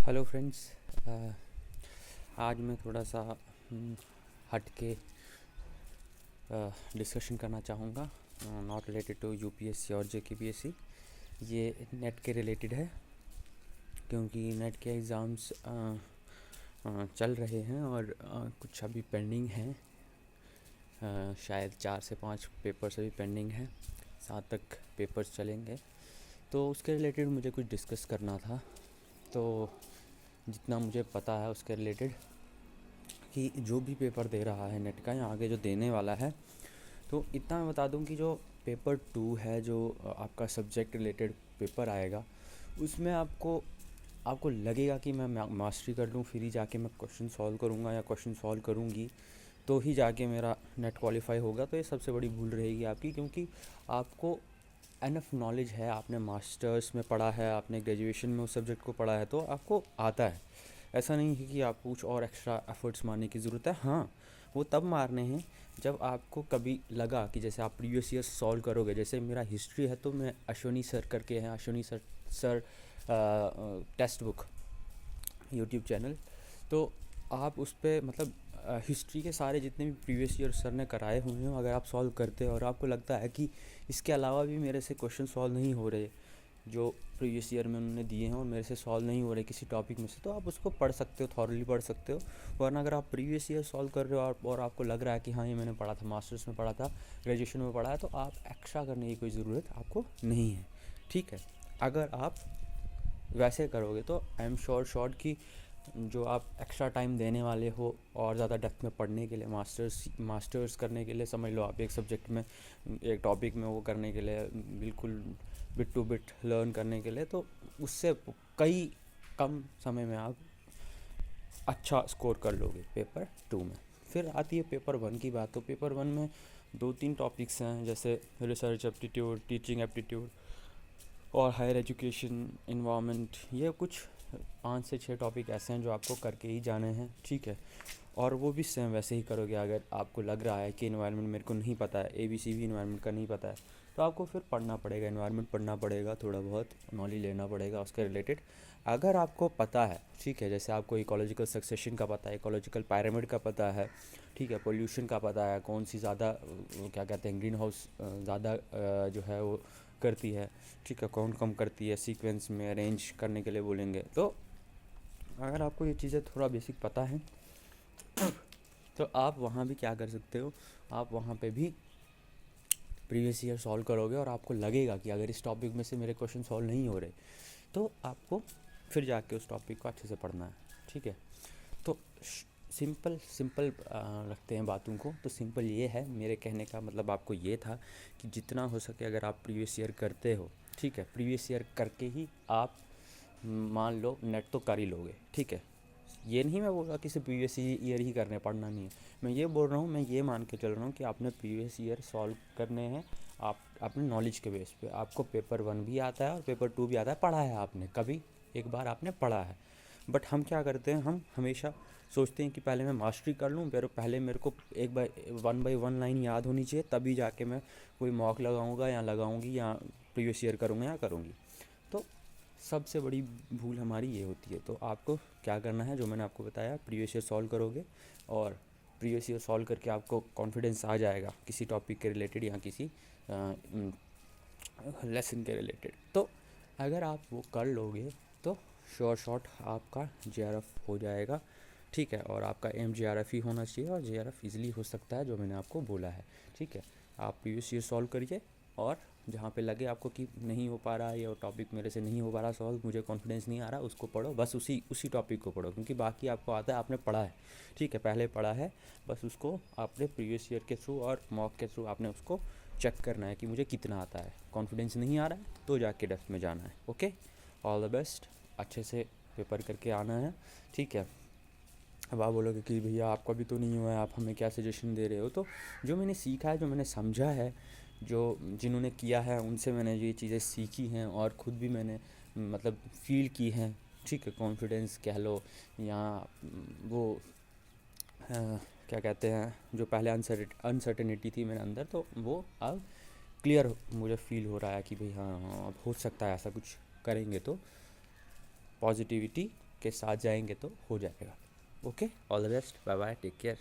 Hello friends. आज मैं थोड़ा सा हट के डिस्कशन करना चाहूँगा, नॉट रिलेटेड टू यूपीएससी और जेकेपीएससी। ये नेट के रिलेटेड है क्योंकि नेट के एग्ज़ाम्स चल रहे हैं और कुछ अभी पेंडिंग हैं। शायद 4 से 5 पेपर्स अभी पेंडिंग हैं, 7 तक पेपर्स चलेंगे। तो उसके रिलेटेड मुझे कुछ डिस्कस करना था। तो जितना मुझे पता है उसके रिलेटेड कि जो भी पेपर दे रहा है नेट का या आगे जो देने वाला है, तो इतना मैं बता दूं कि जो पेपर 2 है, जो आपका सब्जेक्ट रिलेटेड पेपर आएगा, उसमें आपको लगेगा कि मैं मास्टरी कर लूँ, फिर ही जाके मैं क्वेश्चन सॉल्व करूँगा या क्वेश्चन सॉल्व करूँगी तो ही जाके मेरा नेट क्वालिफाई होगा। तो ये सबसे बड़ी भूल रहेगी आपकी, क्योंकि आपको एनफ नॉलेज है, आपने मास्टर्स में पढ़ा है, आपने ग्रेजुएशन में उस सब्जेक्ट को पढ़ा है, तो आपको आता है। ऐसा नहीं है कि आपको कुछ और एक्स्ट्रा एफर्ट्स मारने की ज़रूरत है। हाँ, वो तब मारने हैं जब आपको कभी लगा कि जैसे आप प्रीवियस ईयर सॉल्व करोगे। जैसे मेरा हिस्ट्री है तो मैं अश्वनी सर करके हैं, Ashwani sir text book YouTube channel, तो आप उस पर मतलब हिस्ट्री के सारे जितने भी प्रीवियस ईयर सर ने कराए हुए हैं, अगर आप सॉल्व करते हो और आपको लगता है कि इसके अलावा भी मेरे से क्वेश्चन सॉल्व नहीं हो रहे जो प्रीवियस ईयर में उन्होंने दिए हैं और मेरे से सॉल्व नहीं हो रहे किसी टॉपिक में से, तो आप उसको पढ़ सकते हो, थॉरली पढ़ सकते हो। वरना अगर आप प्रीवियस ईयर सॉल्व कर रहे हो और आपको लग रहा है कि हाँ ये मैंने पढ़ा था, मास्टर्स में पढ़ा था, ग्रेजुएशन में पढ़ा है, तो आप एक्स्ट्रा करने की कोई ज़रूरत आपको नहीं है। ठीक है, अगर आप वैसे करोगे तो आई एम श्योर कि जो आप एक्स्ट्रा टाइम देने वाले हो और ज़्यादा डेप्थ में पढ़ने के लिए, मास्टर्स करने के लिए, समझ लो आप एक सब्जेक्ट में, एक टॉपिक में वो करने के लिए, बिल्कुल बिट टू बिट लर्न करने के लिए, तो उससे कई कम समय में आप अच्छा स्कोर कर लोगे पेपर 2 में। फिर आती है पेपर 1 की बात। तो पेपर 1 में 2-3 टॉपिक्स हैं, जैसे रिसर्च एप्टीट्यूड, टीचिंग एप्टीट्यूड और हायर एजुकेशन इन्वायरमेंट। ये कुछ 5 से 6 टॉपिक ऐसे हैं जो आपको करके ही जाने हैं। ठीक है, और वो भी सेम वैसे ही करोगे। अगर आपको लग रहा है कि इन्वायरमेंट मेरे को नहीं पता है, ABC भी इन्वायरमेंट का नहीं पता है, तो आपको फिर पढ़ना पड़ेगा, इन्वायरमेंट पढ़ना पड़ेगा, थोड़ा बहुत नॉलेज लेना पड़ेगा उसके रिलेटेड। अगर आपको पता है, ठीक है, जैसे आपको इकोलॉजिकल सक्सेशन का पता है, इकोलॉजिकल पिरामिड का पता है, ठीक है, पोल्यूशन का पता है, कौन सी ज़्यादा क्या कहते हैं, ग्रीन हाउस ज़्यादा जो है वो करती है, ठीक है, कौन कम करती है, सीक्वेंस में अरेंज करने के लिए बोलेंगे। तो अगर आपको ये चीज़ें थोड़ा बेसिक पता है तो आप वहाँ भी क्या कर सकते हो, आप वहाँ पे भी प्रीवियस ईयर सॉल्व करोगे और आपको लगेगा कि अगर इस टॉपिक में से मेरे क्वेश्चन सॉल्व नहीं हो रहे, तो आपको फिर जाके उस टॉपिक को अच्छे से पढ़ना है। ठीक है, तो सिंपल रखते हैं बातों को। तो सिंपल ये है, मेरे कहने का मतलब आपको ये था कि जितना हो सके अगर आप प्रीवियस ईयर करते हो, ठीक है, प्रीवियस ईयर करके ही आप मान लो नेट तो कर ही लोगे। ठीक है, ये नहीं मैं बोल रहा कि सिर्फ प्रीवियस ईयर ही करने, पढ़ना नहीं है। मैं ये बोल रहा हूँ, मैं ये मान के चल रहा हूँ कि आपने प्रीवियस ईयर सॉल्व करने हैं। आप अपने नॉलेज के बेस पे, आपको पेपर 1 भी आता है और पेपर 2 भी आता है, पढ़ा है आपने, कभी एक बार आपने पढ़ा है। बट हम क्या करते हैं, हम हमेशा सोचते हैं कि पहले मैं मास्टरी कर लूँ, पहले मेरे को 1 बाय 1 लाइन याद होनी चाहिए, तभी जाके मैं कोई मॉक लगाऊंगा या लगाऊंगी या प्रीवियस ईयर करूँगा या करूँगी। तो सबसे बड़ी भूल हमारी ये होती है। तो आपको क्या करना है, जो मैंने आपको बताया, प्रीवियस ईयर सॉल्व करोगे और प्रीवियस ईयर सॉल्व करके आपको कॉन्फिडेंस आ जाएगा किसी टॉपिक के रिलेटेड या किसी लेसन के रिलेटेड। तो अगर आप वो कर लोगे तो शॉर्ट आपका JRF हो जाएगा। ठीक है, और आपका एम JRF ही होना चाहिए, और JRF इजीली हो सकता है, जो मैंने आपको बोला है। ठीक है, आप प्रीवियस ईयर सॉल्व करिए और जहाँ पे लगे आपको कि नहीं हो पा रहा है, ये टॉपिक मेरे से नहीं हो पा रहा सॉल्व, मुझे कॉन्फिडेंस नहीं आ रहा, उसको पढ़ो, बस उसी टॉपिक को पढ़ो, क्योंकि बाकी आपको आता है, आपने पढ़ा है। ठीक है, पहले पढ़ा है, बस उसको आपने प्रीवियस ईयर के थ्रू और मॉक के थ्रू आपने उसको चेक करना है कि मुझे कितना आता है। कॉन्फिडेंस नहीं आ रहा है तो जाके डेप्थ में जाना है। ओके, ऑल द बेस्ट, अच्छे से पेपर करके आना है। ठीक है, अब आप बोलोगे कि भैया आपका भी तो नहीं हुआ है, आप हमें क्या सजेशन दे रहे हो। तो जो मैंने सीखा है, जो मैंने समझा है, जो जिन्होंने किया है, उनसे मैंने ये चीज़ें सीखी हैं और ख़ुद भी मैंने मतलब फ़ील की हैं। ठीक है, कॉन्फिडेंस कह लो या वो क्या कहते हैं, जो पहले अनसर्टेनिटी थी मेरे अंदर, तो वो अब क्लियर मुझे फ़ील हो रहा है कि भाई हाँ अब हो सकता है ऐसा कुछ करेंगे तो पॉजिटिविटी के साथ जाएंगे तो हो जाएगा। Okay, all the best, bye bye, take care.